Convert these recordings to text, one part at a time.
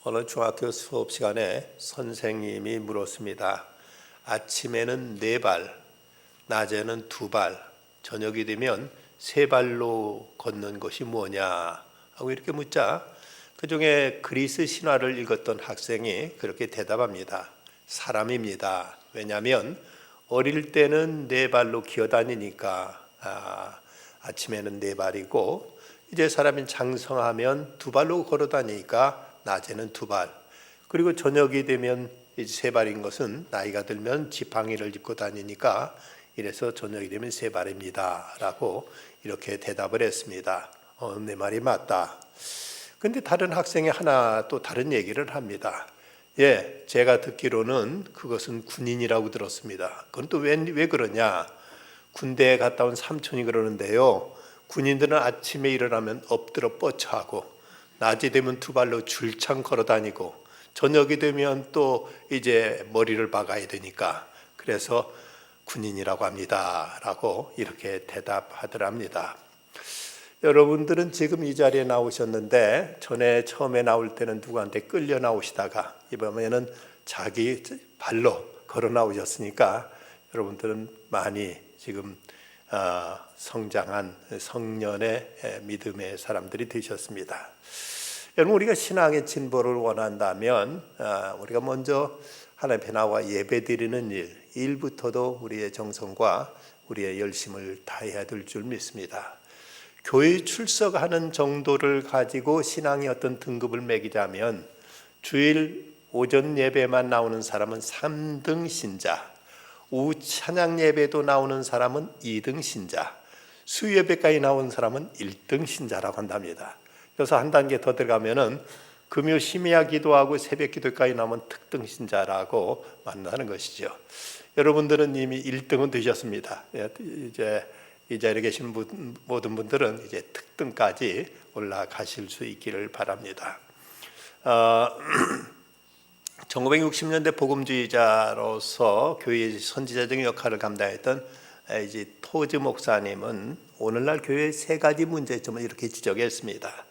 어느 중학교 수업 시간에 선생님이 물었습니다. 아침에는 4발, 낮에는 2발, 저녁이 되면 3발로 걷는 것이 뭐냐 하고 이렇게 묻자 그 중에 그리스 신화를 읽었던 학생이 그렇게 대답합니다. 사람입니다. 왜냐하면 어릴 때는 4발로 기어다니니까 아침에는 4발이고 이제 사람이 장성하면 2발로 걸어다니니까 낮에는 2발, 그리고 저녁이 되면 이제 3발인 것은 나이가 들면 지팡이를 짚고 다니니까 이래서 저녁이 되면 3발입니다 라고 이렇게 대답을 했습니다. 내 말이 맞다. 근데 다른 학생이 하나 또 다른 얘기를 합니다. 제가 듣기로는 그것은 군인이라고 들었습니다. 그건 또 왜 그러냐? 군대에 갔다 온 삼촌이 그러는데요, 군인들은 아침에 일어나면 엎드려 뻗쳐하고 낮이 되면 2발로 줄창 걸어 다니고 저녁이 되면 또 이제 머리를 박아야 되니까 그래서 군인이라고 합니다 라고 이렇게 대답하더랍니다. 여러분들은 지금 이 자리에 나오셨는데 전에 처음에 나올 때는 누구한테 끌려 나오시다가 이번에는 자기 발로 걸어 나오셨으니까 여러분들은 많이 지금 성장한 성년의 믿음의 사람들이 되셨습니다. 여러분, 우리가 신앙의 진보를 원한다면 우리가 먼저 하나님 앞에 나와 예배드리는 일부터도 우리의 정성과 우리의 열심을 다해야 될 줄 믿습니다. 교회 출석하는 정도를 가지고 신앙의 어떤 등급을 매기자면 주일 오전 예배만 나오는 사람은 3등 신자, 오후 찬양 예배도 나오는 사람은 2등 신자, 수요 예배까지 나온 사람은 1등 신자라고 한답니다. 그래서 한 단계 더 들어가면은 금요 심야 기도하고 새벽 기도까지 나오면 특등 신자라고 만나는 것이죠. 여러분들은 이미 1등은 되셨습니다. 이제 이 자리에 계신 모든 분들은 이제 특등까지 올라가실 수 있기를 바랍니다. 1960년대 복음주의자로서 교회의 선지자적인 역할을 감당했던 이제 토즈 목사님은 오늘날 교회의 3가지 문제점을 이렇게 지적했습니다.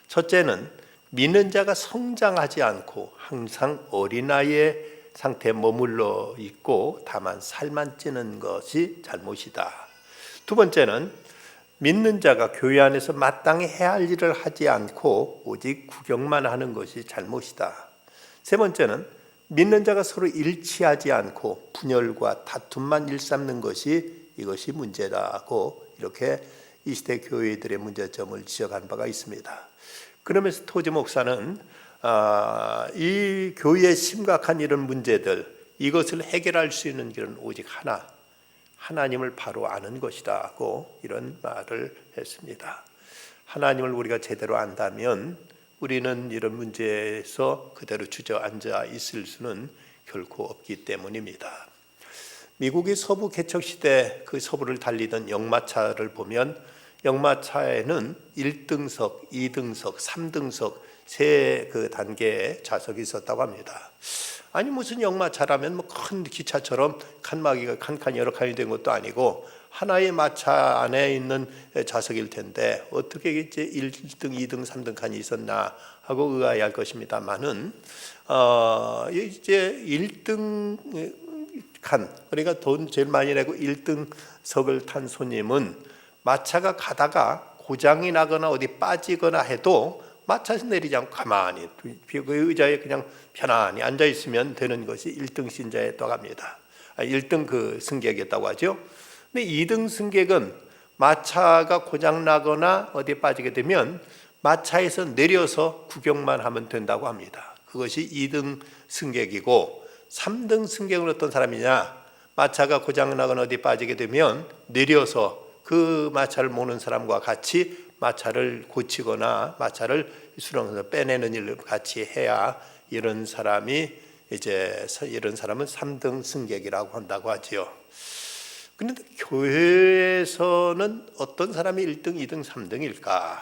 첫째는 믿는 자가 성장하지 않고 항상 어린아이의 상태에 머물러 있고 다만 살만 찌는 것이 잘못이다. 두 번째는 믿는 자가 교회 안에서 마땅히 해야 할 일을 하지 않고 오직 구경만 하는 것이 잘못이다. 세 번째는 믿는 자가 서로 일치하지 않고 분열과 다툼만 일삼는 것이 이것이 문제다고 이렇게 이 시대 교회들의 문제점을 지적한 바가 있습니다. 그러면서 토지 목사는 이 교회의 심각한 이런 문제들, 이것을 해결할 수 있는 길은 오직 하나, 하나님을 바로 아는 것이라고 이런 말을 했습니다. 하나님을 우리가 제대로 안다면 우리는 이런 문제에서 그대로 주저앉아 있을 수는 결코 없기 때문입니다. 미국의 서부 개척 시대 그 서부를 달리던 역마차를 보면 역마차에는 1등석, 2등석, 3등석 세 그 단계의 좌석이 있었다고 합니다. 아니 무슨 역마차라면 뭐 큰 기차처럼 칸막이가 칸칸 여러 칸이 된 것도 아니고 하나의 마차 안에 있는 좌석일 텐데 어떻게 이제 1등, 2등, 3등 칸이 있었나 하고 의아해할 것입니다만은 이제 1등 칸, 그러니까 돈 제일 많이 내고 1등석을 탄 손님은 마차가 가다가 고장이 나거나 어디 빠지거나 해도 마차에서 내리지 않고 가만히 그 의자에 그냥 편안히 앉아 있으면 되는 것이 1등 신자였다고 합니다. 1등 그 승객이었다고 하죠. 근데 2등 승객은 마차가 고장 나거나 어디 빠지게 되면 마차에서 내려서 구경만 하면 된다고 합니다. 그것이 2등 승객이고 3등 승객은 어떤 사람이냐? 마차가 고장 나거나 어디 빠지게 되면 내려서 그 마차를 모는 사람과 같이 마차를 고치거나 마차를 수렁에서 빼내는 일을 같이 해야 이런 사람은 3등 승객이라고 한다고 하지요. 그런데 교회에서는 어떤 사람이 1등, 2등, 3등일까?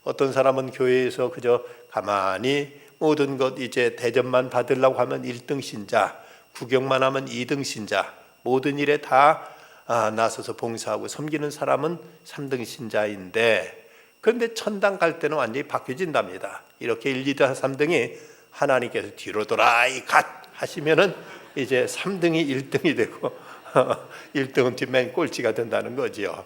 어떤 사람은 교회에서 그저 가만히 모든 것 이제 대접만 받으려고 하면 1등 신자, 구경만 하면 2등 신자, 모든 일에 다 나서서 봉사하고 섬기는 사람은 3등 신자인데, 그런데 천당 갈 때는 완전히 바뀌어진답니다. 이렇게 1, 2등, 3등이 하나님께서 뒤로 돌아 이 갓 하시면은 이제 3등이 1등이 되고 1등은 뒷맨 꼴찌가 된다는 거지요.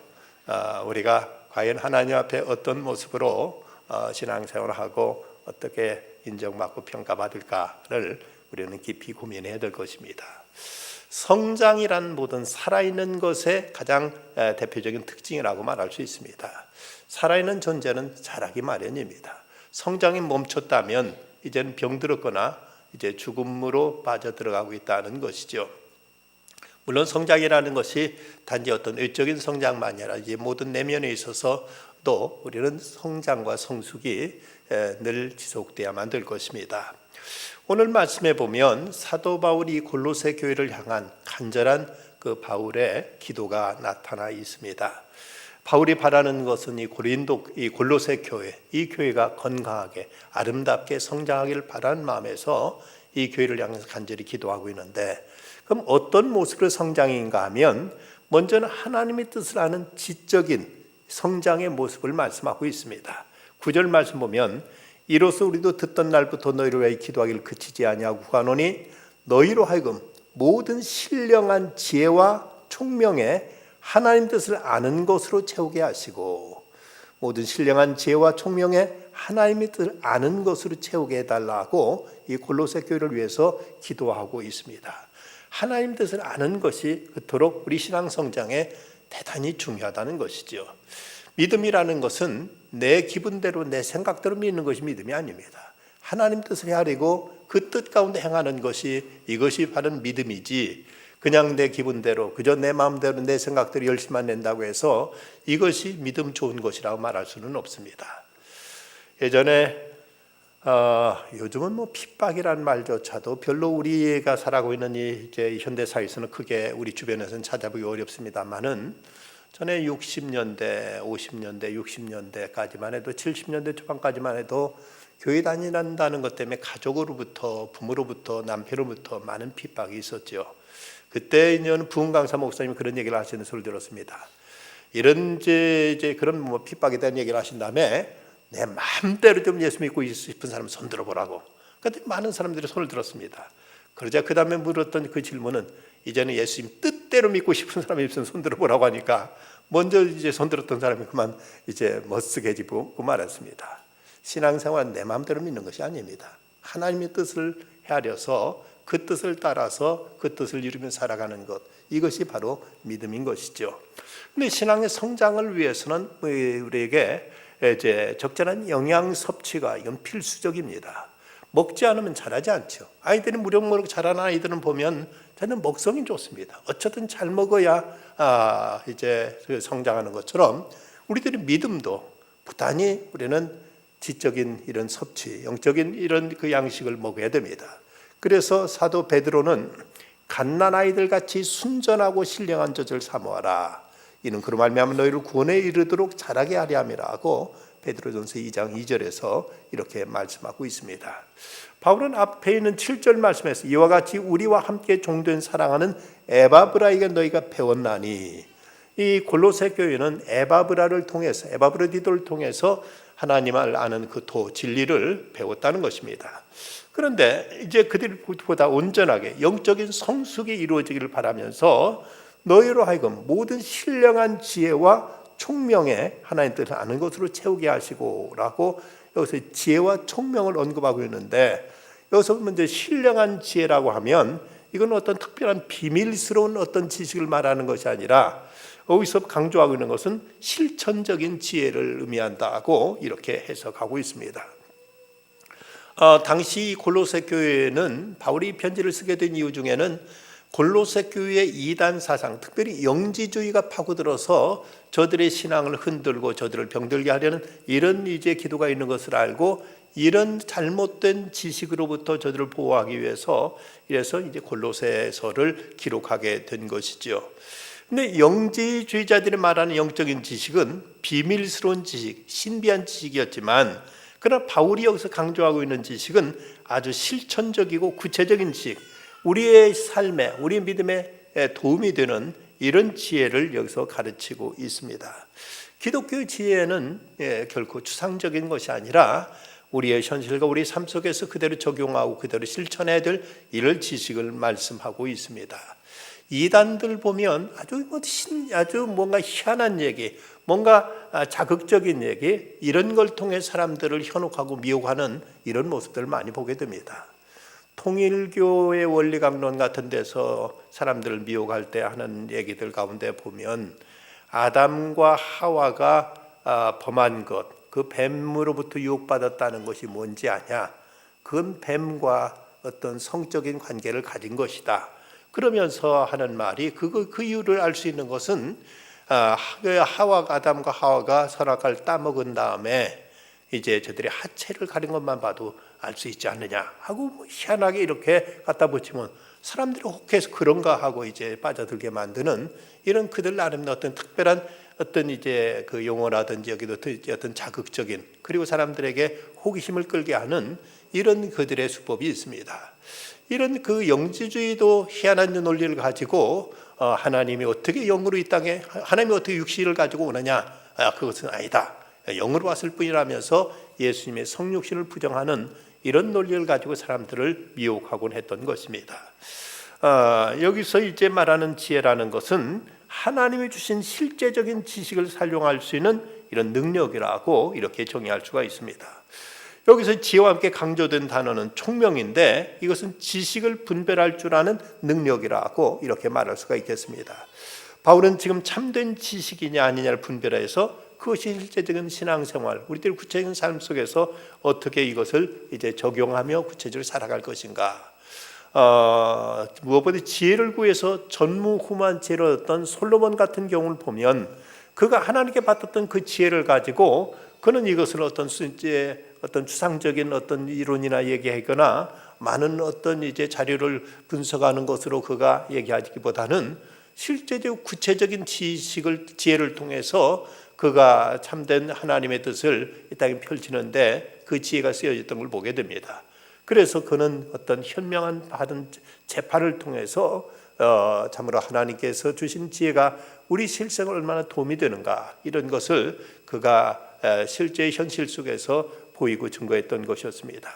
우리가 과연 하나님 앞에 어떤 모습으로 신앙생활을 하고 어떻게 인정받고 평가받을까를 우리는 깊이 고민해야 될 것입니다. 성장이란 모든 살아있는 것의 가장 대표적인 특징이라고 말할 수 있습니다. 살아있는 존재는 자라기 마련입니다. 성장이 멈췄다면 이제는 병들었거나 이제 죽음으로 빠져들어가고 있다는 것이죠. 물론 성장이라는 것이 단지 어떤 외적인 성장만이 아니라 이제 모든 내면에 있어서도 우리는 성장과 성숙이 늘 지속돼야만 될 것입니다. 오늘 말씀에 보면 사도 바울이 골로새 교회를 향한 간절한 그 바울의 기도가 나타나 있습니다. 바울이 바라는 것은 이 골로새 교회, 이 교회가 건강하게 아름답게 성장하기를 바라는 마음에서 이 교회를 향해서 간절히 기도하고 있는데, 그럼 어떤 모습의 성장인가 하면 먼저는 하나님의 뜻을 아는 지적인 성장의 모습을 말씀하고 있습니다. 9절 말씀 보면 이로써 우리도 듣던 날부터 너희를 위하여 기도하기를 그치지 아니하고 구하노니 너희로 하여금 모든 신령한 지혜와 총명에 하나님 뜻을 아는 것으로 채우게 하시고, 모든 신령한 지혜와 총명에 하나님의 뜻을 아는 것으로 채우게 해달라고 이 골로새 교회를 위해서 기도하고 있습니다. 하나님 뜻을 아는 것이 그토록 우리 신앙 성장에 대단히 중요하다는 것이죠. 믿음이라는 것은 내 기분대로 내 생각대로 믿는 것이 믿음이 아닙니다. 하나님 뜻을 헤아리고 그 뜻 가운데 행하는 것이, 이것이 바로 믿음이지, 그냥 내 기분대로 그저 내 마음대로 내 생각대로 열심만 낸다고 해서 이것이 믿음 좋은 것이라고 말할 수는 없습니다. 예전에 요즘은 뭐 핍박이라는 말조차도 별로 우리가 살아가고 있는 이제 현대사회에서는 크게 우리 주변에서는 찾아보기 어렵습니다만은, 전에 60년대, 50년대, 60년대까지만 해도 70년대 초반까지만 해도 교회 다닌다는 것 때문에 가족으로부터, 부모로부터, 남편으로부터 많은 핍박이 있었죠. 그때 이제 부흥 강사 목사님이 그런 얘기를 하시는 소리를 들었습니다. 이런 이제 그런 뭐 핍박에 대한 얘기를 하신 다음에 내 마음대로 좀 예수 믿고 싶은 사람 손 들어보라고. 그런데 많은 사람들이 손을 들었습니다. 그러자 그 다음에 물었던 그 질문은 이제는 예수님 뜻대로 믿고 싶은 사람이 있으면 손 들어보라고 하니까 먼저 이제 손 들었던 사람이 그만 이제 멋쓰게지고 말았습니다. 신앙생활은 내 마음대로 믿는 것이 아닙니다. 하나님의 뜻을 헤아려서 그 뜻을 따라서 그 뜻을 이루며 살아가는 것, 이것이 바로 믿음인 것이죠. 그런데 신앙의 성장을 위해서는 우리에게 이제 적절한 영양 섭취가 이건 필수적입니다. 먹지 않으면 자라지 않죠. 아이들이 무럭무럭 자라는 아이들은 보면 저는 먹성이 좋습니다. 어쨌든 잘 먹어야 이제 성장하는 것처럼 우리들의 믿음도 부단히 우리는 지적인 이런 섭취, 영적인 이런 그 양식을 먹어야 됩니다. 그래서 사도 베드로는 갓난 아이들 같이 순전하고 신령한 젖을 사모하라. 이는 그로 말미암아 너희를 구원에 이르도록 자라게 하려 함이라고 베드로전서 2장 2절에서 이렇게 말씀하고 있습니다. 바울은 앞에 있는 7절 말씀에서 이와 같이 우리와 함께 종된 사랑하는 에바브라에게 너희가 배웠나니, 이 골로새 교회는 에바브라를 통해서, 에바브로디도를 통해서 하나님을 아는 그 진리를 배웠다는 것입니다. 그런데 이제 그들보다 온전하게 영적인 성숙이 이루어지기를 바라면서 너희로 하여금 모든 신령한 지혜와 총명에 하나님 뜻을 아는 것으로 채우게 하시고 라고 여기서 지혜와 총명을 언급하고 있는데, 여기서 먼저 신령한 지혜라고 하면 이건 어떤 특별한 비밀스러운 어떤 지식을 말하는 것이 아니라 여기서 강조하고 있는 것은 실천적인 지혜를 의미한다고 이렇게 해석하고 있습니다. 당시 골로새 교회는 바울이 편지를 쓰게 된 이유 중에는 골로새 교회의 이단 사상, 특별히 영지주의가 파고들어서 저들의 신앙을 흔들고 저들을 병들게 하려는 이런 이제 기도가 있는 것을 알고 이런 잘못된 지식으로부터 저들을 보호하기 위해서 이래서 이제 골로새서를 기록하게 된 것이죠. 근데 영지주의자들이 말하는 영적인 지식은 비밀스러운 지식, 신비한 지식이었지만, 그러나 바울이 여기서 강조하고 있는 지식은 아주 실천적이고 구체적인 지식, 우리의 삶에, 우리 믿음에 도움이 되는 이런 지혜를 여기서 가르치고 있습니다. 기독교의 지혜는 결코 추상적인 것이 아니라 우리의 현실과 우리 삶 속에서 그대로 적용하고 그대로 실천해야 될 이런 지식을 말씀하고 있습니다. 이단들 보면 아주 뭔가 희한한 얘기, 뭔가 자극적인 얘기, 이런 걸 통해 사람들을 현혹하고 미혹하는 이런 모습들을 많이 보게 됩니다. 통일교의 원리강론 같은 데서 사람들을 미혹할 때 하는 얘기들 가운데 보면 아담과 하와가 범한 것, 그 뱀으로부터 유혹받았다는 것이 뭔지 아냐? 그건 뱀과 어떤 성적인 관계를 가진 것이다. 그러면서 하는 말이 그 이유를 알 수 있는 것은 아담과 하와가 선악과를 따먹은 다음에 이제 저들이 하체를 가린 것만 봐도 알 수 있지 않느냐 하고 희한하게 이렇게 갖다 붙이면 사람들이 혹해서 그런가 하고 이제 빠져들게 만드는 이런 그들 나름의 어떤 특별한 어떤 이제 그 용어라든지 여기도 어떤 자극적인 그리고 사람들에게 호기심을 끌게 하는 이런 그들의 수법이 있습니다. 이런 그 영지주의도 희한한 논리를 가지고 하나님이 어떻게 영으로 이 땅에 하나님이 어떻게 육신을 가지고 오느냐 그것은 아니다. 영으로 왔을 뿐이라면서 예수님의 성육신을 부정하는 이런 논리를 가지고 사람들을 미혹하곤 했던 것입니다. 여기서 이제 말하는 지혜라는 것은 하나님이 주신 실제적인 지식을 활용할 수 있는 이런 능력이라고 이렇게 정의할 수가 있습니다. 여기서 지혜와 함께 강조된 단어는 총명인데 이것은 지식을 분별할 줄 아는 능력이라고 이렇게 말할 수가 있겠습니다. 바울은 지금 참된 지식이냐 아니냐를 분별해서 그것이 실제적인 신앙생활, 우리들 구체적인 삶 속에서 어떻게 이것을 이제 적용하며 구체적으로 살아갈 것인가. 무엇보다 지혜를 구해서 전무후무한 지혜를 얻었던 솔로몬 같은 경우를 보면 그가 하나님께 받았던 그 지혜를 가지고 그는 이것을 어떤 추상적인 어떤 이론이나 얘기하거나 많은 어떤 이제 자료를 분석하는 것으로 그가 얘기하기보다는 실제적 구체적인 지혜를 통해서 그가 참된 하나님의 뜻을 이 땅에 펼치는데 그 지혜가 쓰여졌던 걸 보게 됩니다. 그래서 그는 어떤 현명한 받은 재판을 통해서 참으로 하나님께서 주신 지혜가 우리 실생에 얼마나 도움이 되는가 이런 것을 그가 실제 현실 속에서 보이고 증거했던 것이었습니다.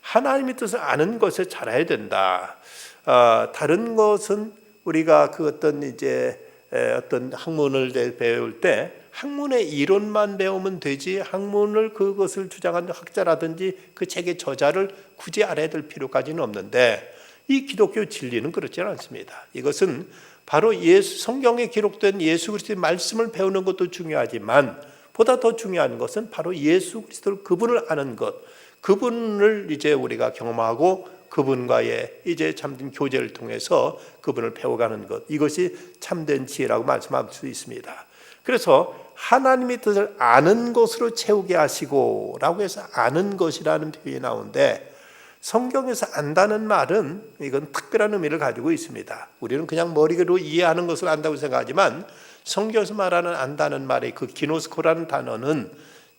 하나님의 뜻을 아는 것을 잘해야 된다. 다른 것은 우리가 그 어떤 학문을 배울 때 학문의 이론만 배우면 되지 학문을 그것을 주장하는 학자라든지 그 책의 저자를 굳이 알아야 될 필요까지는 없는데 이 기독교 진리는 그렇지 않습니다. 이것은 바로 성경에 기록된 예수 그리스도의 말씀을 배우는 것도 중요하지만 보다 더 중요한 것은 바로 예수 그리스도를 그분을 아는 것, 그분을 이제 우리가 경험하고 그분과의 이제 참된 교제를 통해서 그분을 배워가는 것, 이것이 참된 지혜라고 말씀할 수 있습니다. 그래서 하나님의 뜻을 아는 것으로 채우게 하시고 라고 해서 아는 것이라는 표현이 나오는데 성경에서 안다는 말은 이건 특별한 의미를 가지고 있습니다. 우리는 그냥 머리로 이해하는 것을 안다고 생각하지만 성경에서 말하는 안다는 말의 그 기노스코라는 단어는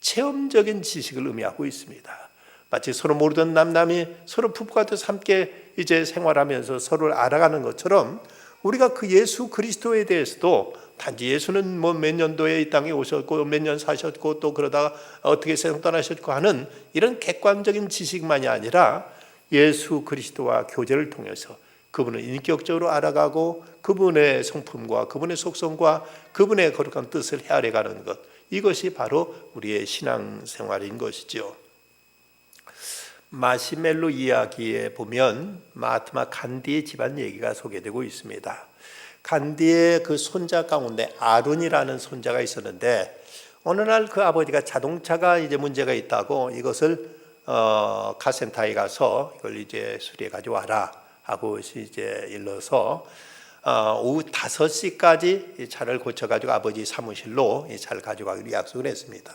체험적인 지식을 의미하고 있습니다. 마치 서로 모르던 남남이 서로 부부가 돼서 함께 이제 생활하면서 서로를 알아가는 것처럼 우리가 그 예수 그리스도에 대해서도 단지 예수는 뭐 몇 년도에 이 땅에 오셨고 몇 년 사셨고 또 그러다가 어떻게 세상 떠나셨고 하는 이런 객관적인 지식만이 아니라 예수 그리스도와 교제를 통해서 그분을 인격적으로 알아가고 그분의 성품과 그분의 속성과 그분의 거룩한 뜻을 헤아려가는 것, 이것이 바로 우리의 신앙생활인 것이죠. 마시멜로 이야기에 보면 마하트마 간디의 집안 얘기가 소개되고 있습니다. 간디의 그 손자 가운데 아룬이라는 손자가 있었는데 어느 날 그 아버지가 자동차가 이제 문제가 있다고 이것을 카센터에 가서 이걸 이제 수리해 가져와라 하고 이제 일러서 오후 5시까지 이 차를 고쳐 가지고 아버지 사무실로 이 차를 가져가기로 약속을 했습니다.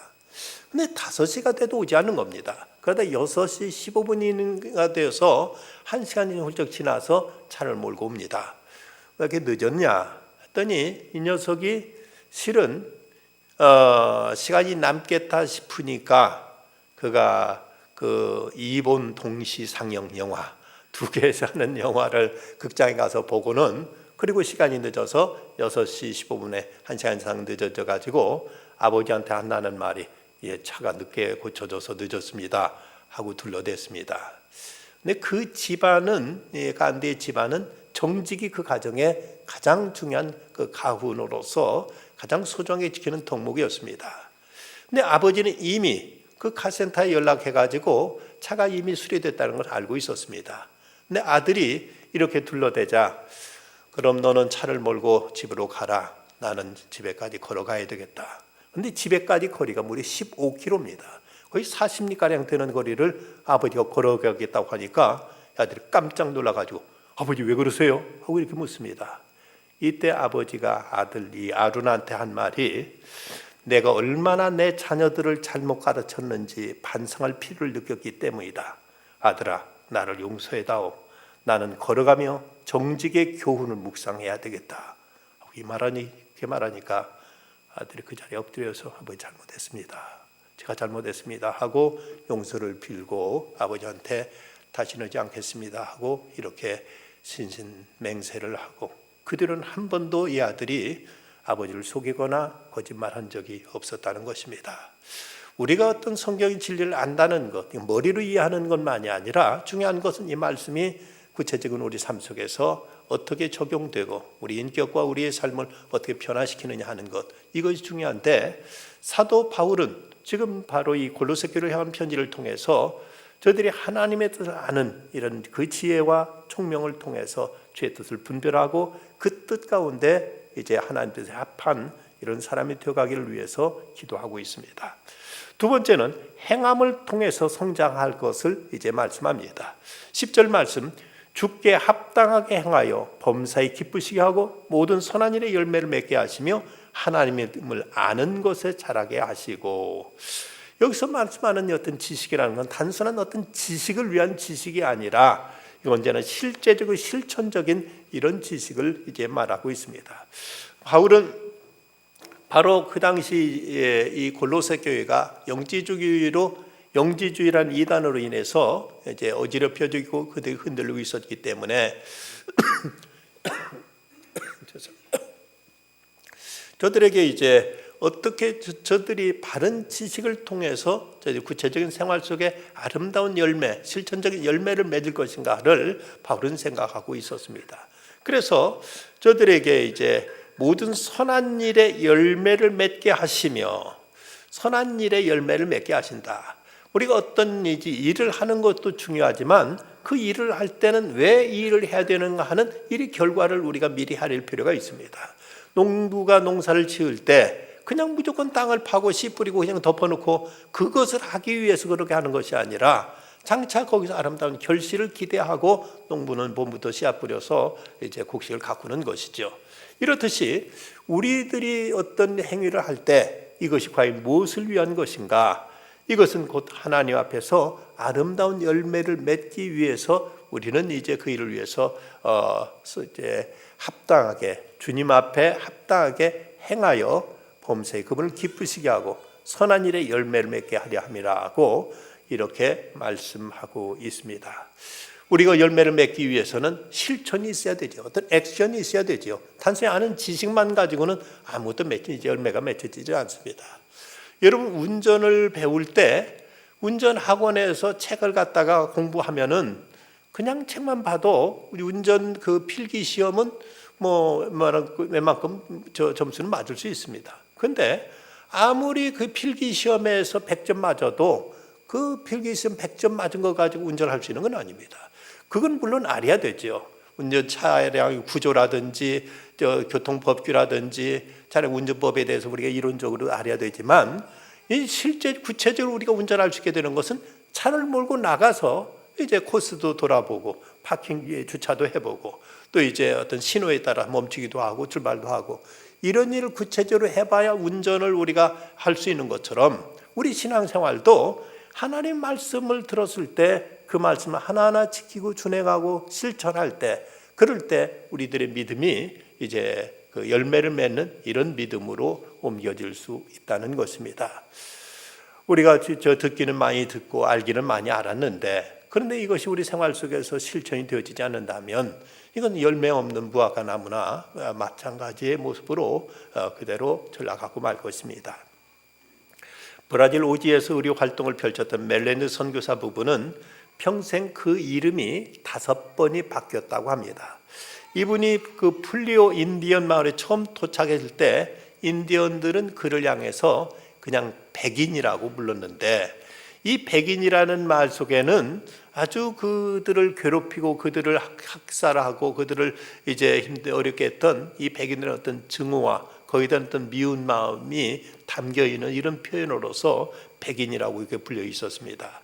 근데 5시가 돼도 오지 않는 겁니다. 그러다 6시 15분이가 되어서 1시간이 훌쩍 지나서 차를 몰고 옵니다. 왜 이렇게 늦었냐 했더니 이 녀석이 실은 시간이 남겠다 싶으니까 그가 그 일본 동시 상영 영화 2개에서 하는 영화를 극장에 가서 보고는 그리고 시간이 늦어서 6시 15분에 1시간 이상 늦어져 가지고 아버지한테 한다는 말이 차가 늦게 고쳐져서 늦었습니다 하고 둘러댔습니다. 근데 그 집안은 간디의 집안은 정직이 그 가정의 가장 중요한 그 가훈으로서 가장 소중하게 지키는 덕목이었습니다. 근데 아버지는 이미 그 카센터에 연락해가지고 차가 이미 수리됐다는 걸 알고 있었습니다. 근데 아들이 이렇게 둘러대자 그럼 너는 차를 몰고 집으로 가라. 나는 집에까지 걸어가야 되겠다. 근데 집에까지 거리가 무려 15km입니다. 거의 40리가량 되는 거리를 아버지가 걸어가겠다고 하니까 아들이 깜짝 놀라가지고 아버지 왜 그러세요? 하고 이렇게 묻습니다. 이때 아버지가 아들 이 아룬한테 한 말이 내가 얼마나 내 자녀들을 잘못 가르쳤는지 반성할 필요를 느꼈기 때문이다. 아들아 나를 용서해다오. 나는 걸어가며 정직의 교훈을 묵상해야 되겠다. 이렇게 말하니까 아들이 그 자리에 엎드려서 아버지 잘못했습니다. 제가 잘못했습니다 하고 용서를 빌고 아버지한테 다시는 하지 않겠습니다 하고 이렇게 신신맹세를 하고 그 뒤로는 한 번도 이 아들이 아버지를 속이거나 거짓말한 적이 없었다는 것입니다. 우리가 어떤 성경의 진리를 안다는 것, 머리로 이해하는 것만이 아니라 중요한 것은 이 말씀이 구체적인 우리 삶 속에서 어떻게 적용되고 우리 인격과 우리의 삶을 어떻게 변화시키느냐 하는 것, 이것이 중요한데 사도 바울은 지금 바로 이 골로새 교회를 향한 편지를 통해서 저들이 하나님의 뜻을 아는 이런 그 지혜와 총명을 통해서 죄의 뜻을 분별하고 그 뜻 가운데 이제 하나님 뜻에 합한 이런 사람이 되어가기를 위해서 기도하고 있습니다. 두 번째는 행함을 통해서 성장할 것을 이제 말씀합니다. 10절 말씀 주께 합당하게 행하여 범사에 기쁘시게 하고 모든 선한 일의 열매를 맺게 하시며 하나님을 아는 것에 자라게 하시고, 여기서 말씀하는 어떤 지식이라는 건 단순한 어떤 지식을 위한 지식이 아니라 언제나 실제적이고 실천적인 이런 지식을 이제 말하고 있습니다. 바울은 바로 그 당시에 이 골로새 교회가 영지주의라는 이단으로 인해서 이제 어지럽혀지고 그들이 흔들리고 있었기 때문에 저들에게 이제 어떻게 저들이 바른 지식을 통해서 구체적인 생활 속에 아름다운 열매, 실천적인 열매를 맺을 것인가를 바울은 생각하고 있었습니다. 그래서 저들에게 이제 모든 선한 일의 열매를 맺게 하시며, 선한 일의 열매를 맺게 하신다. 우리가 어떤 일을 하는 것도 중요하지만 그 일을 할 때는 왜 이 일을 해야 되는가 하는 일의 결과를 우리가 미리 가릴 필요가 있습니다. 농부가 농사를 지을 때 그냥 무조건 땅을 파고 씨 뿌리고 그냥 덮어놓고 그것을 하기 위해서 그렇게 하는 것이 아니라 장차 거기서 아름다운 결실을 기대하고 농부는 봄부터 씨앗 뿌려서 이제 곡식을 가꾸는 것이죠. 이렇듯이 우리들이 어떤 행위를 할 때 이것이 과연 무엇을 위한 것인가? 이것은 곧 하나님 앞에서 아름다운 열매를 맺기 위해서 우리는 이제 그 일을 위해서 이제 합당하게 주님 앞에 합당하게 행하여 범사에 그분을 기쁘시게 하고 선한 일에 열매를 맺게 하려 함이라고 이렇게 말씀하고 있습니다. 우리가 열매를 맺기 위해서는 실천이 있어야 되죠. 어떤 액션이 있어야 되죠. 단순히 아는 지식만 가지고는 아무것도 열매가 맺혀지지 않습니다. 여러분 운전을 배울 때 운전 학원에서 책을 갖다가 공부하면은 그냥 책만 봐도 우리 운전 그 필기 시험은 웬만큼 점수는 맞을 수 있습니다. 그런데 아무리 그 필기 시험에서 100점 맞아도 그 필기 시험 100점 맞은 거 가지고 운전할 수 있는 건 아닙니다. 그건 물론 알아야 되죠. 운전 차량 구조라든지 교통법규라든지 차량 운전법에 대해서 우리가 이론적으로 알아야 되지만 실제 구체적으로 우리가 운전할 수 있게 되는 것은 차를 몰고 나가서 이제 코스도 돌아보고 파킹 주차도 해보고 또 이제 어떤 신호에 따라 멈추기도 하고 출발도 하고 이런 일을 구체적으로 해봐야 운전을 우리가 할 수 있는 것처럼 우리 신앙생활도 하나님 말씀을 들었을 때 그 말씀을 하나하나 지키고 준행하고 실천할 때, 그럴 때 우리들의 믿음이 이제 그 열매를 맺는 이런 믿음으로 옮겨질 수 있다는 것입니다. 우리가 듣기는 많이 듣고 알기는 많이 알았는데 그런데 이것이 우리 생활 속에서 실천이 되어지지 않는다면 이건 열매 없는 무화과 나무나 마찬가지의 모습으로 그대로 전락하고 말 것입니다. 브라질 오지에서 의료 활동을 펼쳤던 멜레누 선교사 부부는 평생 그 이름이 5번이 바뀌었다고 합니다. 이분이 그 풀리오 인디언 마을에 처음 도착했을 때 인디언들은 그를 향해서 그냥 백인이라고 불렀는데, 이 백인이라는 말 속에는 아주 그들을 괴롭히고 그들을 학살하고 그들을 이제 어렵게 했던 이 백인들의 어떤 증오와 거기에 대한 어떤 미운 마음이 담겨 있는 이런 표현으로서 백인이라고 이렇게 불려 있었습니다.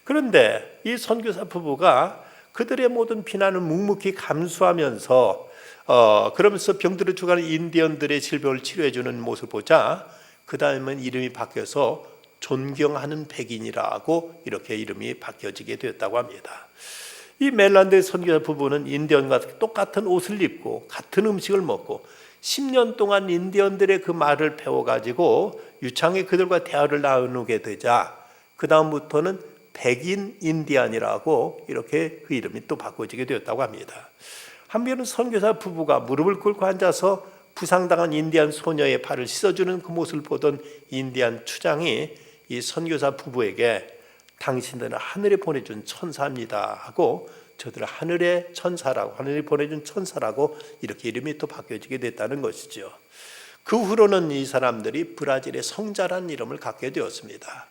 그런데 이 선교사 부부가 그들의 모든 비난을 묵묵히 감수하면서 그러면서 병들어 죽어가는 인디언들의 질병을 치료해 주는 모습을 보자 그 다음엔 이름이 바뀌어서 존경하는 백인이라고 이렇게 이름이 바뀌어지게 되었다고 합니다. 이 멜란드 선교사 부부는 인디언과 똑같은 옷을 입고 같은 음식을 먹고 10년 동안 인디언들의 그 말을 배워가지고 유창히 그들과 대화를 나누게 되자 그 다음부터는 백인 인디안이라고 이렇게 그 이름이 또 바꿔지게 되었다고 합니다. 한편은 선교사 부부가 무릎을 꿇고 앉아서 부상당한 인디안 소녀의 발을 씻어주는 그 모습을 보던 인디안 추장이 이 선교사 부부에게 당신들은 하늘에 보내준 천사입니다 하고 저들은 하늘의 천사라고, 하늘이 보내준 천사라고 이렇게 이름이 또 바뀌어지게 됐다는 것이죠. 그 후로는 이 사람들이 브라질의 성자라는 이름을 갖게 되었습니다.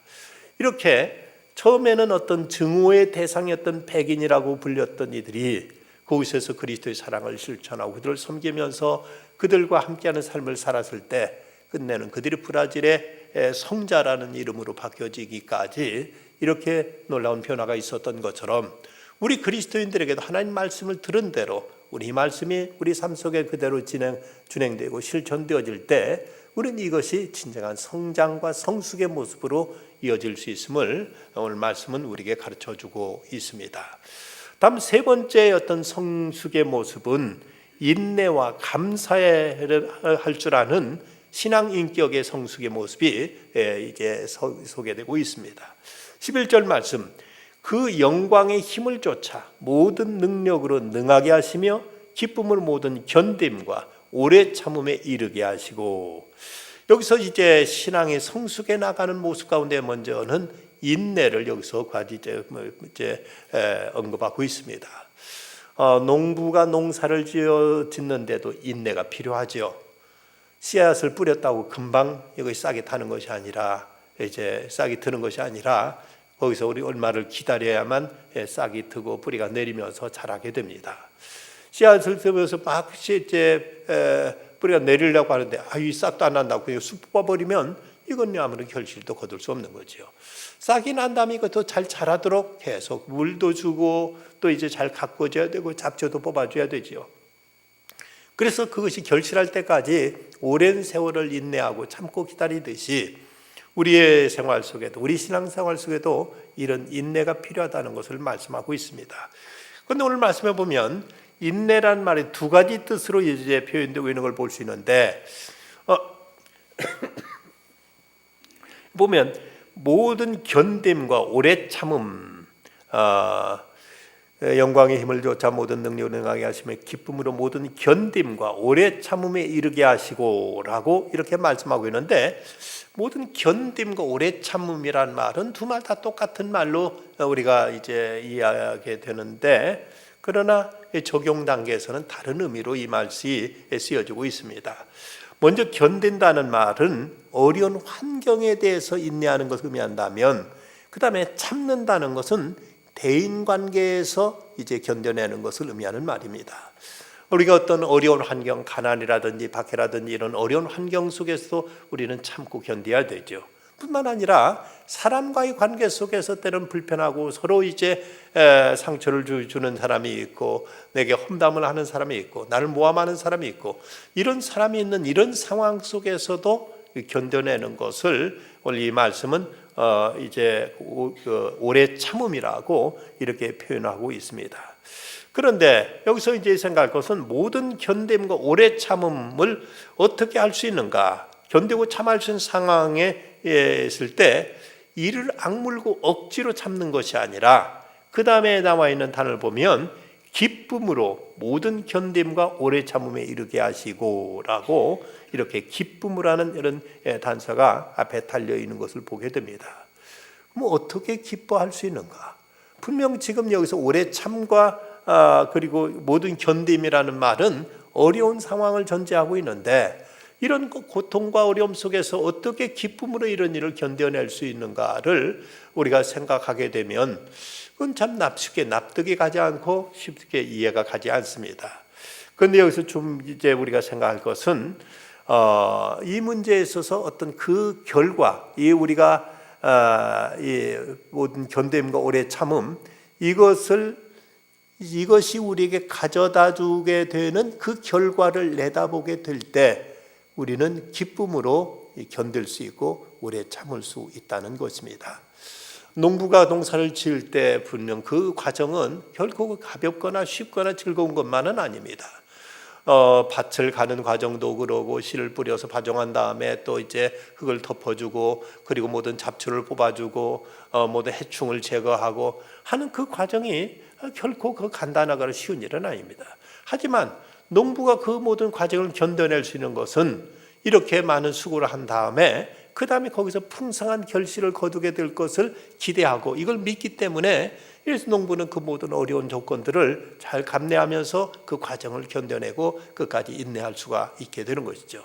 이렇게 처음에는 어떤 증오의 대상이었던 백인이라고 불렸던 이들이 그곳에서 그리스도의 사랑을 실천하고 그들을 섬기면서 그들과 함께하는 삶을 살았을 때 끝내는 그들이 브라질의 성자라는 이름으로 바뀌어지기까지 이렇게 놀라운 변화가 있었던 것처럼 우리 그리스도인들에게도 하나님 말씀을 들은 대로 우리 말씀이 우리 삶 속에 그대로 진행되고 실천되어질 때 우리는 이것이 진정한 성장과 성숙의 모습으로 이어질 수 있음을 오늘 말씀은 우리에게 가르쳐주고 있습니다. 다음 세 번째 어떤 성숙의 모습은 인내와 감사할 줄 아는 신앙 인격의 성숙의 모습이 이제 소개되고 있습니다. 11절 말씀, 그 영광의 힘을 쫓아 모든 능력으로 능하게 하시며 기쁨을 모든 견딤과 오래 참음에 이르게 하시고, 여기서 이제 신앙의 성숙에 나가는 모습 가운데 먼저는 인내를 여기서 언급하고 있습니다. 농부가 농사를 짓는데도 인내가 필요하죠. 씨앗을 뿌렸다고 금방 이것이 싹이 타는 것이 아니라 이제 싹이 트는 것이 아니라 거기서 우리 얼마를 기다려야만 싹이 트고 뿌리가 내리면서 자라게 됩니다. 씨앗을 들면서 막 이제 뿌리가 내리려고 하는데 이 싹도 안 난다고 그냥 쑥 뽑아버리면 이건 아무런 결실도 거둘 수 없는 거죠. 싹이 난 다음에 이것도 잘 자라도록 계속 물도 주고 또 이제 잘 가꿔줘야 되고 잡초도 뽑아줘야 되죠. 그래서 그것이 결실할 때까지 오랜 세월을 인내하고 참고 기다리듯이 우리의 생활 속에도, 우리 신앙생활 속에도 이런 인내가 필요하다는 것을 말씀하고 있습니다. 그런데 오늘 말씀해 보면 인내란 말이 두 가지 뜻으로 이제 표현되고 있는 걸 볼 수 있는데 보면 모든 견딤과 오래 참음, 영광의 힘을 쫓아 모든 능력을 능하게 하시며 기쁨으로 모든 견딤과 오래 참음에 이르게 하시고라고 이렇게 말씀하고 있는데, 모든 견딤과 오래 참음이란 말은 두 말 다 똑같은 말로 우리가 이제 이해하게 되는데, 그러나 적용 단계에서는 다른 의미로 이 말이 쓰여지고 있습니다. 먼저 견딘다는 말은 어려운 환경에 대해서 인내하는 것을 의미한다면, 그 다음에 참는다는 것은 대인관계에서 이제 견뎌내는 것을 의미하는 말입니다. 우리가 어떤 어려운 환경, 가난이라든지 박해라든지 이런 어려운 환경 속에서 우리는 참고 견뎌야 되죠. 뿐만 아니라 사람과의 관계 속에서 때는 불편하고 서로 이제 상처를 주는 사람이 있고 내게 험담을 하는 사람이 있고 나를 모함하는 사람이 있고 이런 사람이 있는 이런 상황 속에서도 견뎌내는 것을 오늘 이 말씀은 이제 오래 참음이라고 이렇게 표현하고 있습니다. 그런데 여기서 이제 생각할 것은 모든 견딤과 오래 참음을 어떻게 할 수 있는가? 견디고 참을 수 있는 상황에 있을 때 이를 악물고 억지로 참는 것이 아니라 그 다음에 나와 있는 단어를 보면 기쁨으로 모든 견딤과 오래 참음에 이르게 하시고라고 이렇게 기쁨을 하는 이런 단서가 앞에 달려 있는 것을 보게 됩니다. 어떻게 기뻐할 수 있는가? 분명 지금 여기서 오래 참과 그리고 모든 견딤이라는 말은 어려운 상황을 전제하고 있는데, 이런 고통과 어려움 속에서 어떻게 기쁨으로 이런 일을 견뎌낼 수 있는가를 우리가 생각하게 되면 그건 참 쉽게 납득이 가지 않고 쉽게 이해가 가지 않습니다. 그런데 여기서 좀 이제 우리가 생각할 것은 이 문제에 있어서 어떤 그 결과, 이 우리가 이 모든 견딤과 오래 참음, 이것이 우리에게 가져다 주게 되는 그 결과를 내다보게 될 때 우리는 기쁨으로 견딜 수 있고 오래 참을 수 있다는 것입니다. 농부가 농사를 지을 때 분명 그 과정은 결코 가볍거나 쉽거나 즐거운 것만은 아닙니다. 밭을 가는 과정도 그러고, 씨를 뿌려서 파종한 다음에 또 이제 흙을 덮어주고, 그리고 모든 잡초를 뽑아주고, 모든 해충을 제거하고 하는 그 과정이 결코 그 간단하거나 쉬운 일은 아닙니다. 하지만 농부가 그 모든 과정을 견뎌낼 수 있는 것은 이렇게 많은 수고를 한 다음에 그 다음에 거기서 풍성한 결실을 거두게 될 것을 기대하고 이걸 믿기 때문에, 그래서 농부는 그 모든 어려운 조건들을 잘 감내하면서 그 과정을 견뎌내고 끝까지 인내할 수가 있게 되는 것이죠.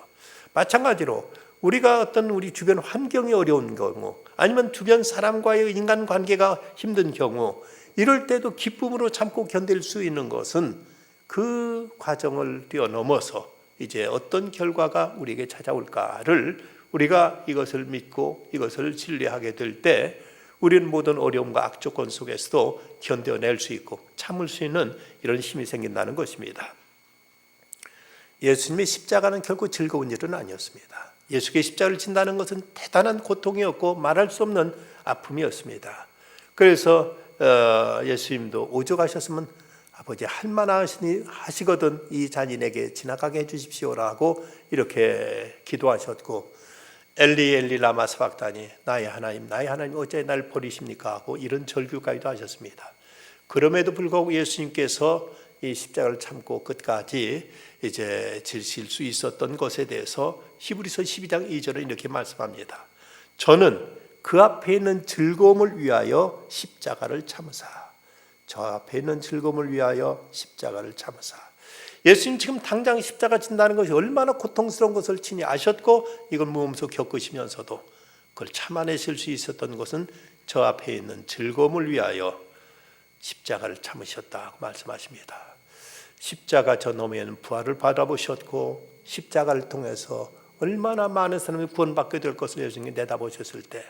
마찬가지로 우리가 어떤 우리 주변 환경이 어려운 경우, 아니면 주변 사람과의 인간관계가 힘든 경우, 이럴 때도 기쁨으로 참고 견딜 수 있는 것은 그 과정을 뛰어넘어서 이제 어떤 결과가 우리에게 찾아올까를 우리가 이것을 믿고 이것을 신뢰하게 될 때 우리는 모든 어려움과 악조건 속에서도 견뎌낼 수 있고 참을 수 있는 이런 힘이 생긴다는 것입니다. 예수님의 십자가는 결코 즐거운 일은 아니었습니다. 예수께 십자가를 진다는 것은 대단한 고통이었고 말할 수 없는 아픔이었습니다. 그래서 예수님도 오죽하셨으면 아버지 할만하시거든 이 잔인에게 지나가게 해주십시오라고 이렇게 기도하셨고, 엘리 엘리 라마 사박다니, 나의 하나님 어째 날 버리십니까 하고 이런 절규까지도 하셨습니다. 그럼에도 불구하고 예수님께서 이 십자가를 참고 끝까지 이제 지실 수 있었던 것에 대해서 히브리서 12장 2절에 이렇게 말씀합니다. 저는 그 앞에 있는 즐거움을 위하여 십자가를 참으사. 저 앞에 있는 즐거움을 위하여 십자가를 참으사. 예수님 지금 당장 십자가 진다는 것이 얼마나 고통스러운 것을 친히 아셨고 이걸 몸소 겪으시면서도 그걸 참아내실 수 있었던 것은 저 앞에 있는 즐거움을 위하여 십자가를 참으셨다고 말씀하십니다. 십자가 저 너머에는 부활을 받아보셨고, 십자가를 통해서 얼마나 많은 사람이 구원받게 될 것을 예수님이 내다보셨을 때,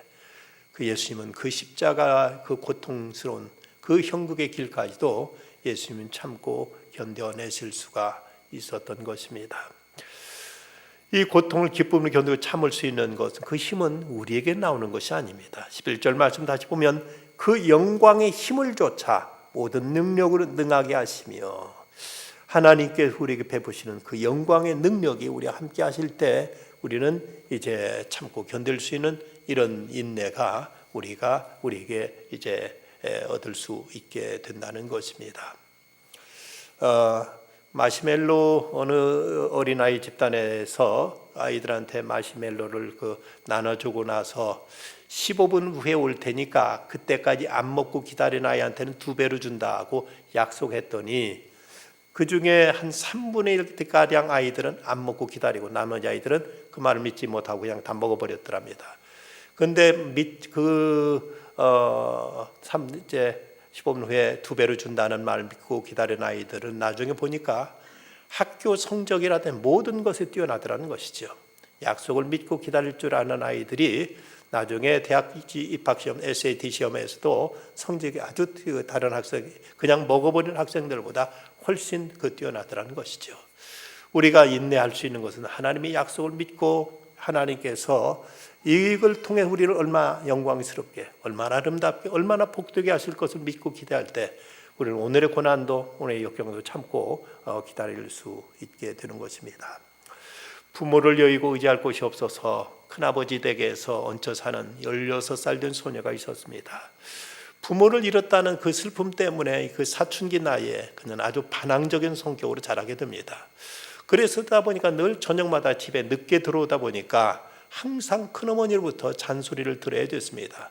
그 예수님은 그 십자가 그 고통스러운 그 형국의 길까지도 예수님은 참고 견뎌내실 수가 있었던 것입니다. 이 고통을 기쁨으로 견디고 참을 수 있는 것은, 그 힘은 우리에게 나오는 것이 아닙니다. 11절 말씀 다시 보면 그 영광의 힘을 조차 모든 능력으로 능하게 하시며, 하나님께서 우리에게 베푸시는 그 영광의 능력이 우리와 함께 하실 때 우리는 이제 참고 견딜 수 있는 이런 인내가 우리에게 이제 얻을 수 있게 된다는 것입니다. 마시멜로 어느 어린아이 집단에서 아이들한테 마시멜로를 나눠주고 나서 15분 후에 올 테니까 그때까지 안 먹고 기다린 아이한테는 2배로 준다고 약속했더니 그 중에 한 3분의 1가량 아이들은 안 먹고 기다리고 나머지 아이들은 그 말을 믿지 못하고 그냥 다 먹어버렸더랍니다. 그런데 이제 15분 후에 2배로 준다는 말을 믿고 기다린 아이들은 나중에 보니까 학교 성적이라든 모든 것에 뛰어나더라는 것이죠. 약속을 믿고 기다릴 줄 아는 아이들이 나중에 대학 입학시험 SAT 시험에서도 성적이 아주 다른 학생, 그냥 먹어버린 학생들보다 훨씬 뛰어나더라는 것이죠. 우리가 인내할 수 있는 것은 하나님의 약속을 믿고 하나님께서 이걸 통해 우리를 얼마나 영광스럽게, 얼마나 아름답게, 얼마나 복되게 하실 것을 믿고 기대할 때 우리는 오늘의 고난도, 오늘의 역경도 참고 기다릴 수 있게 되는 것입니다. 부모를 여의고 의지할 곳이 없어서 큰아버지 댁에서 얹혀 사는 16살 된 소녀가 있었습니다. 부모를 잃었다는 그 슬픔 때문에 그 사춘기 나이에 그는 아주 반항적인 성격으로 자라게 됩니다. 그래서다 보니까 늘 저녁마다 집에 늦게 들어오다 보니까 항상 큰어머니로부터 잔소리를 들어야 됐습니다.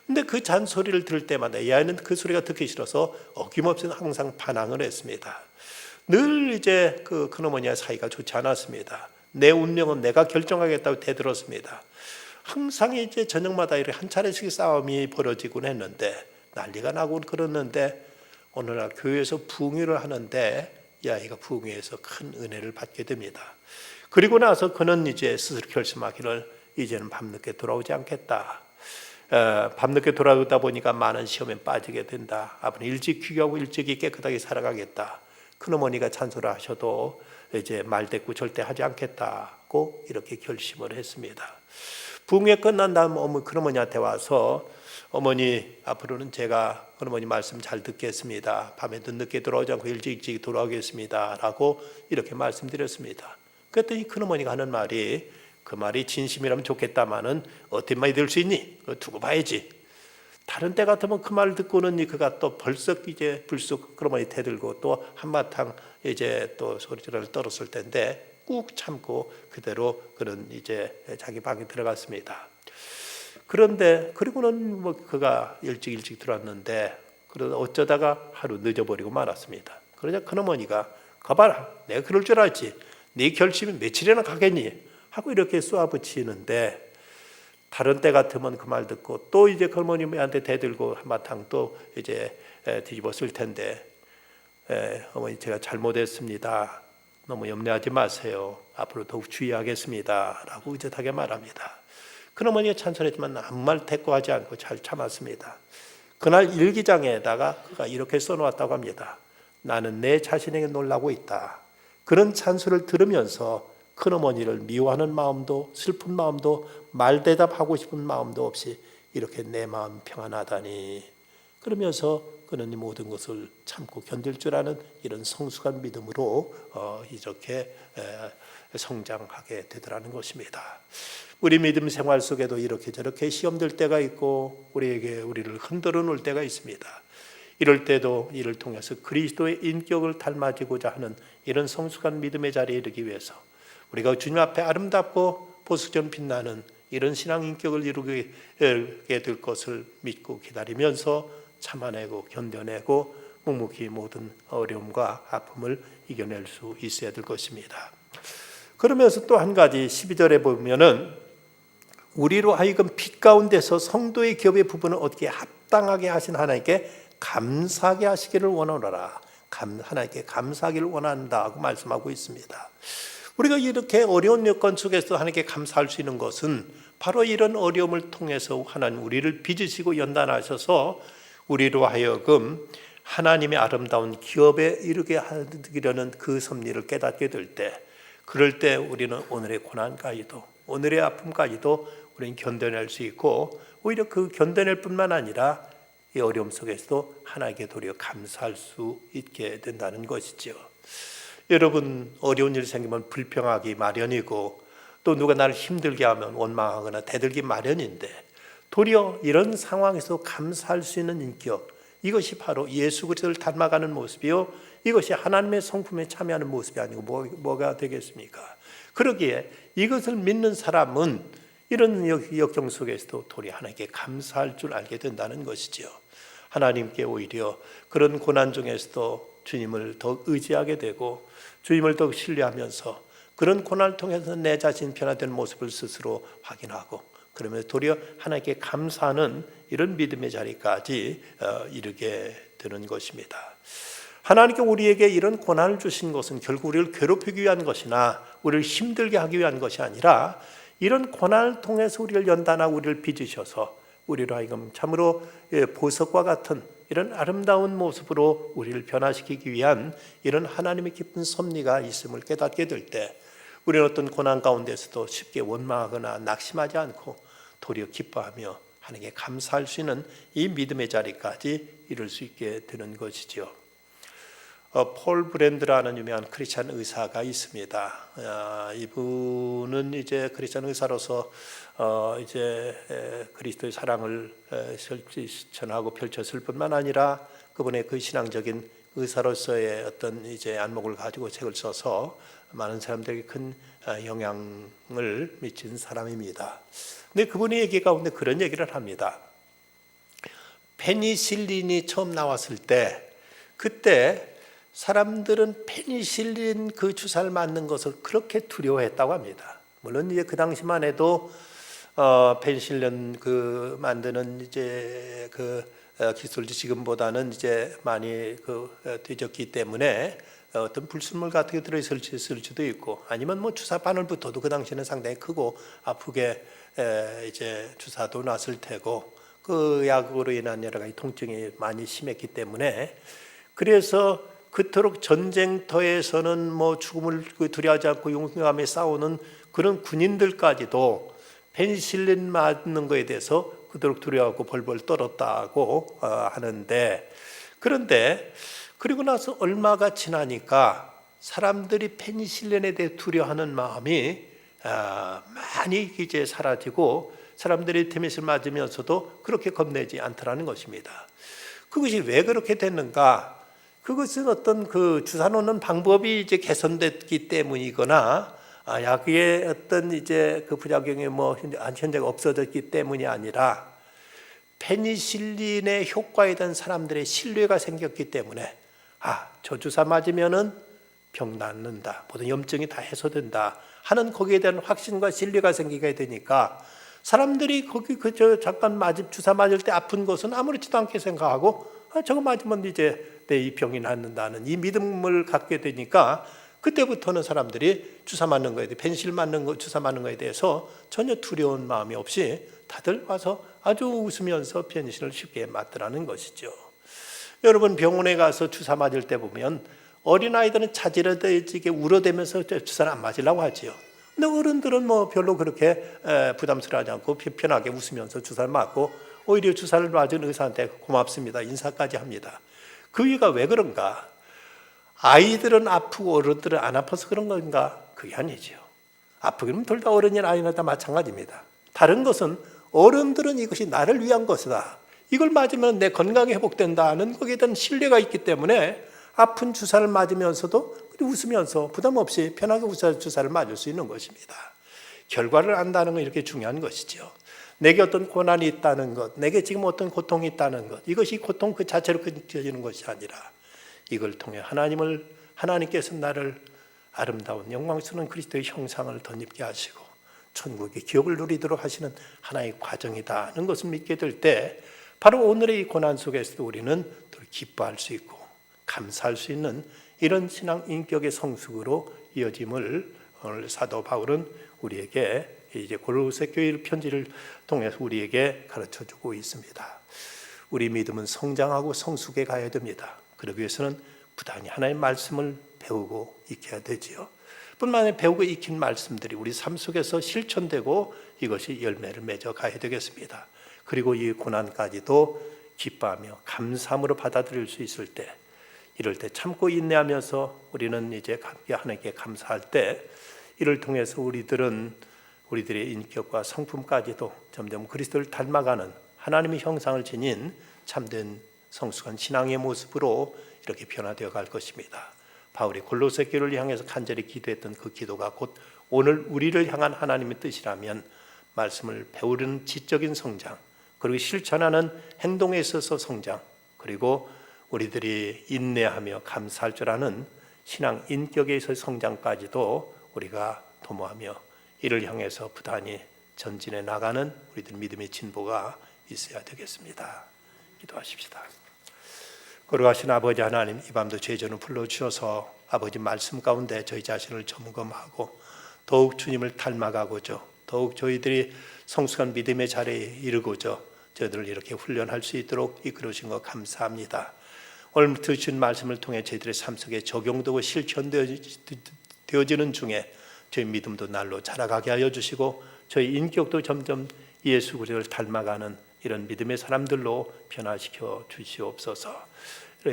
근데 그 잔소리를 들을 때마다 이 아이는 그 소리가 듣기 싫어서 어김없이 항상 반항을 했습니다. 늘 이제 그 큰어머니와 사이가 좋지 않았습니다. 내 운명은 내가 결정하겠다고 대들었습니다. 항상 이제 저녁마다 이렇게 한 차례씩 싸움이 벌어지곤 했는데 난리가 나고 그러는데 어느 날 교회에서 부흥회를 하는데 이 아이가 부흥회에서 큰 은혜를 받게 됩니다. 그리고 나서 그는 이제 스스로 결심하기를 이제는 밤늦게 돌아오지 않겠다. 밤늦게 돌아오다 보니까 많은 시험에 빠지게 된다. 앞으로 일찍 귀가하고 일찍이 깨끗하게 살아가겠다. 큰어머니가 잔소리하셔도 이제 말대꾸 절대 하지 않겠다고 이렇게 결심을 했습니다. 부흥회 끝난 다음 큰어머니한테 와서 어머니 앞으로는 제가 큰어머니 말씀 잘 듣겠습니다. 밤에도 늦게 돌아오지 않고 일찍 돌아오겠습니다. 라고 이렇게 말씀드렸습니다. 그랬더니 큰어머니가 하는 말이 그 말이 진심이라면 좋겠다마는 어떻게 말이 될 수 있니? 그거 두고 봐야지. 다른 때 같으면 그 말을 듣고는 그가 또 벌써 이제 불쑥 큰어머니 대들고 또 한바탕 이제 또 소리를 떨었을 텐데 꾹 참고 그대로 그는 이제 자기 방에 들어갔습니다. 그런데 그리고는 그가 일찍 들어왔는데 그러다 어쩌다가 하루 늦어버리고 말았습니다. 그러자 큰어머니가 가봐라, 내가 그럴 줄 알지. 네 결심이 며칠이나 가겠니? 하고 이렇게 쏘아붙이는데 다른 때 같으면 그 말 듣고 또 이제 큰어머니한테 대들고 한바탕 또 이제 뒤집었을 텐데 어머니 제가 잘못했습니다. 너무 염려하지 마세요. 앞으로 더욱 주의하겠습니다. 라고 의젓하게 말합니다. 큰어머니가 찬성했지만 아무 말 대꾸하지 않고 잘 참았습니다. 그날 일기장에다가 그가 이렇게 써놓았다고 합니다. 나는 내 자신에게 놀라고 있다. 그런 찬수를 들으면서 큰어머니를 미워하는 마음도 슬픈 마음도 말대답하고 싶은 마음도 없이 이렇게 내 마음 평안하다니. 그러면서 그는 이 모든 것을 참고 견딜 줄 아는 이런 성숙한 믿음으로 이렇게 성장하게 되더라는 것입니다. 우리 믿음 생활 속에도 이렇게 저렇게 시험될 때가 있고 우리를 흔들어 놓을 때가 있습니다. 이럴 때도 이를 통해서 그리스도의 인격을 닮아지고자 하는 이런 성숙한 믿음의 자리에 이르기 위해서 우리가 주님 앞에 아름답고 보석처럼 빛나는 이런 신앙 인격을 이루게 될 것을 믿고 기다리면서 참아내고 견뎌내고 묵묵히 모든 어려움과 아픔을 이겨낼 수 있어야 될 것입니다. 그러면서 또 한 가지 12절에 보면은 우리로 하여금 빛 가운데서 성도의 기업의 부분을 어떻게 합당하게 하신 하나님께 감사하게 하시기를 원하노라. 하나님께 감사하기를 원한다고 말씀하고 있습니다. 우리가 이렇게 어려운 여건 속에서 하나님께 감사할 수 있는 것은 바로 이런 어려움을 통해서 하나님 우리를 빚으시고 연단하셔서 우리로 하여금 하나님의 아름다운 기업에 이르게 하려는 그 섭리를 깨닫게 될 때, 그럴 때 우리는 오늘의 고난까지도 오늘의 아픔까지도 우리는 견뎌낼 수 있고 오히려 그 견뎌낼 뿐만 아니라 이 어려움 속에서도 하나님께 도리어 감사할 수 있게 된다는 것이죠. 여러분 어려운 일이 생기면 불평하기 마련이고 또 누가 나를 힘들게 하면 원망하거나 대들기 마련인데 도리어 이런 상황에서 감사할 수 있는 인격, 이것이 바로 예수 그리스도를 닮아가는 모습이요 이것이 하나님의 성품에 참여하는 모습이 아니고 뭐가 되겠습니까? 그러기에 이것을 믿는 사람은 이런 역경 속에서도 도리어 하나님께 감사할 줄 알게 된다는 것이지요. 하나님께 오히려 그런 고난 중에서도 주님을 더 의지하게 되고 주님을 더 신뢰하면서 그런 고난을 통해서 내 자신 변화된 모습을 스스로 확인하고 그러면서 도리어 하나님께 감사하는 이런 믿음의 자리까지 이르게 되는 것입니다. 하나님께 우리에게 이런 고난을 주신 것은 결국 우리를 괴롭히기 위한 것이나 우리를 힘들게 하기 위한 것이 아니라 이런 고난을 통해서 우리를 연단하고 우리를 빚으셔서 우리로 하여금 참으로 보석과 같은 이런 아름다운 모습으로 우리를 변화시키기 위한 이런 하나님의 깊은 섭리가 있음을 깨닫게 될 때 우리는 어떤 고난 가운데서도 쉽게 원망하거나 낙심하지 않고 도리어 기뻐하며 하나님께 감사할 수 있는 이 믿음의 자리까지 이룰 수 있게 되는 것이죠. 폴 브랜드라는 유명한 크리스찬 의사가 있습니다. 이분은 이제 크리스찬 의사로서 그리스도의 사랑을 실천하고 펼쳤을 뿐만 아니라 그분의 그 신앙적인 의사로서의 어떤 이제 안목을 가지고 책을 써서 많은 사람들에게 큰 영향을 미친 사람입니다. 근데 그분의 얘기 가운데 그런 얘기를 합니다. 페니실린이 처음 나왔을 때 그때 사람들은 페니실린 그 주사를 맞는 것을 그렇게 두려워했다고 합니다. 물론 이제 그 당시만 해도 페니실린 그 만드는 이제 그 기술도 지금보다는 이제 많이 뒤졌기 때문에 어떤 불순물 같은 게 들어있을 수도 있고, 아니면 뭐 주사 바늘부터도 그 당시에는 상당히 크고 아프게 이제 주사도 놨을 테고, 그 약으로 인한 여러 가지 통증이 많이 심했기 때문에, 그래서 그토록 전쟁터에서는 뭐 죽음을 두려워하지 않고 용감히 싸우는 그런 군인들까지도 페니실린 맞는 거에 대해서 그토록 두려워하고 벌벌 떨었다고 하는데, 그런데 그리고 나서 얼마가 지나니까 사람들이 페니실린에 대해 두려워하는 마음이 많이 이제 사라지고 사람들이 페니실린 맞으면서도 그렇게 겁내지 않더라는 것입니다. 그것이 왜 그렇게 됐는가? 그것은 어떤 그 주사 놓는 방법이 이제 개선됐기 때문이거나 약의 어떤 이제 그 부작용이 뭐 현재가 없어졌기 때문이 아니라 페니실린의 효과에 대한 사람들의 신뢰가 생겼기 때문에 저 주사 맞으면은 병 낫는다, 모든 염증이 다 해소된다 하는 거기에 대한 확신과 신뢰가 생기게 되니까 사람들이 거기 잠깐 주사 맞을 때 아픈 것은 아무렇지도 않게 생각하고 저거 맞으면 이제 내 이 병이 낫는다는 이 믿음을 갖게 되니까 그때부터는 사람들이 주사 맞는 거에 대해 페니실린 맞는 거 주사 맞는 거에 대해서 전혀 두려운 마음이 없이 다들 와서 아주 웃으면서 페니실린을 쉽게 맞더라는 것이죠. 여러분 병원에 가서 주사 맞을 때 보면 어린아이들은 자지러지게 울어대면서 주사를 안 맞으려고 하지요. 근데 어른들은 뭐 별로 그렇게 부담스러워하지 않고 편하게 웃으면서 주사를 맞고 오히려 주사를 맞은 의사한테 고맙습니다, 인사까지 합니다. 그 이유가 왜 그런가? 아이들은 아프고 어른들은 안 아파서 그런 건가? 그게 아니죠. 아프기는 둘 다 어른이나 아이나 다 마찬가지입니다. 다른 것은 어른들은 이것이 나를 위한 것이다, 이걸 맞으면 내 건강이 회복된다는 거기에 대한 신뢰가 있기 때문에 아픈 주사를 맞으면서도 웃으면서 부담 없이 편하게 주사를 맞을 수 있는 것입니다. 결과를 안다는 건 이렇게 중요한 것이죠. 내게 어떤 고난이 있다는 것, 내게 지금 어떤 고통이 있다는 것, 이것이 고통 그 자체로 그쳐지는 것이 아니라 이걸 통해 하나님께서 나를 아름다운 영광스러운 그리스도의 형상을 덧입게 하시고 천국의 기업을 누리도록 하시는 하나의 과정이다는 것을 믿게 될 때 바로 오늘의 이 고난 속에서도 우리는 더 기뻐할 수 있고 감사할 수 있는 이런 신앙 인격의 성숙으로 이어짐을 오늘 사도 바울은 우리에게 이제 골로새 교회 편지를 통해서 우리에게 가르쳐주고 있습니다. 우리 믿음은 성장하고 성숙해 가야 됩니다. 그러기 위해서는 부단히 하나님의 말씀을 배우고 익혀야 되지요. 뿐만 아니라 배우고 익힌 말씀들이 우리 삶 속에서 실천되고 이것이 열매를 맺어 가야 되겠습니다. 그리고 이 고난까지도 기뻐하며 감사함으로 받아들일 수 있을 때, 이럴 때 참고 인내하면서 우리는 이제 하나님께 감사할 때, 이를 통해서 우리들의 인격과 성품까지도 점점 그리스도를 닮아가는 하나님의 형상을 지닌 참된 성숙한 신앙의 모습으로 이렇게 변화되어 갈 것입니다. 바울이 골로새 교회를 향해서 간절히 기도했던 그 기도가 곧 오늘 우리를 향한 하나님의 뜻이라면 말씀을 배우는 지적인 성장, 그리고 실천하는 행동에 있어서 성장, 그리고 우리들이 인내하며 감사할 줄 아는 신앙 인격에 있어서 성장까지도 우리가 도모하며 이를 향해서 부단히 전진해 나가는 우리들 믿음의 진보가 있어야 되겠습니다. 기도하십시다. 거룩하신 아버지 하나님, 이 밤도 제전을 불러주셔서 아버지 말씀 가운데 저희 자신을 점검하고 더욱 주님을 닮아가고자, 더욱 저희들이 성숙한 믿음의 자리에 이르고자 저희들을 이렇게 훈련할 수 있도록 이끌으신 것 감사합니다. 오늘 들으신 말씀을 통해 저희들의 삶 속에 적용되고 실천되어지는 중에 저희 믿음도 날로 자라가게 하여 주시고 저희 인격도 점점 예수 그리스도를 닮아가는 이런 믿음의 사람들로 변화시켜 주시옵소서.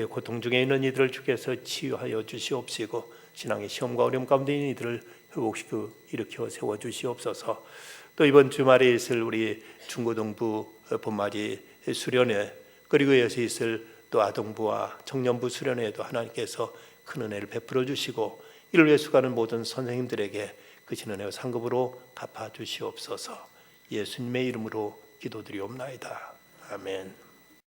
고통 중에 있는 이들을 주께서 치유하여 주시옵시고 신앙의 시험과 어려움 가운데 있는 이들을 회복시켜 일으켜 세워 주시옵소서. 또 이번 주말에 있을 우리 중고등부 본맞이 수련회 그리고 이어서 있을 또 아동부와 청년부 수련회에도 하나님께서 큰 은혜를 베풀어 주시고 이를 위해 수고하는 모든 선생님들에게 크신 은혜와 상급으로 갚아 주시옵소서. 예수님의 이름으로 기도드리옵나이다. 아멘.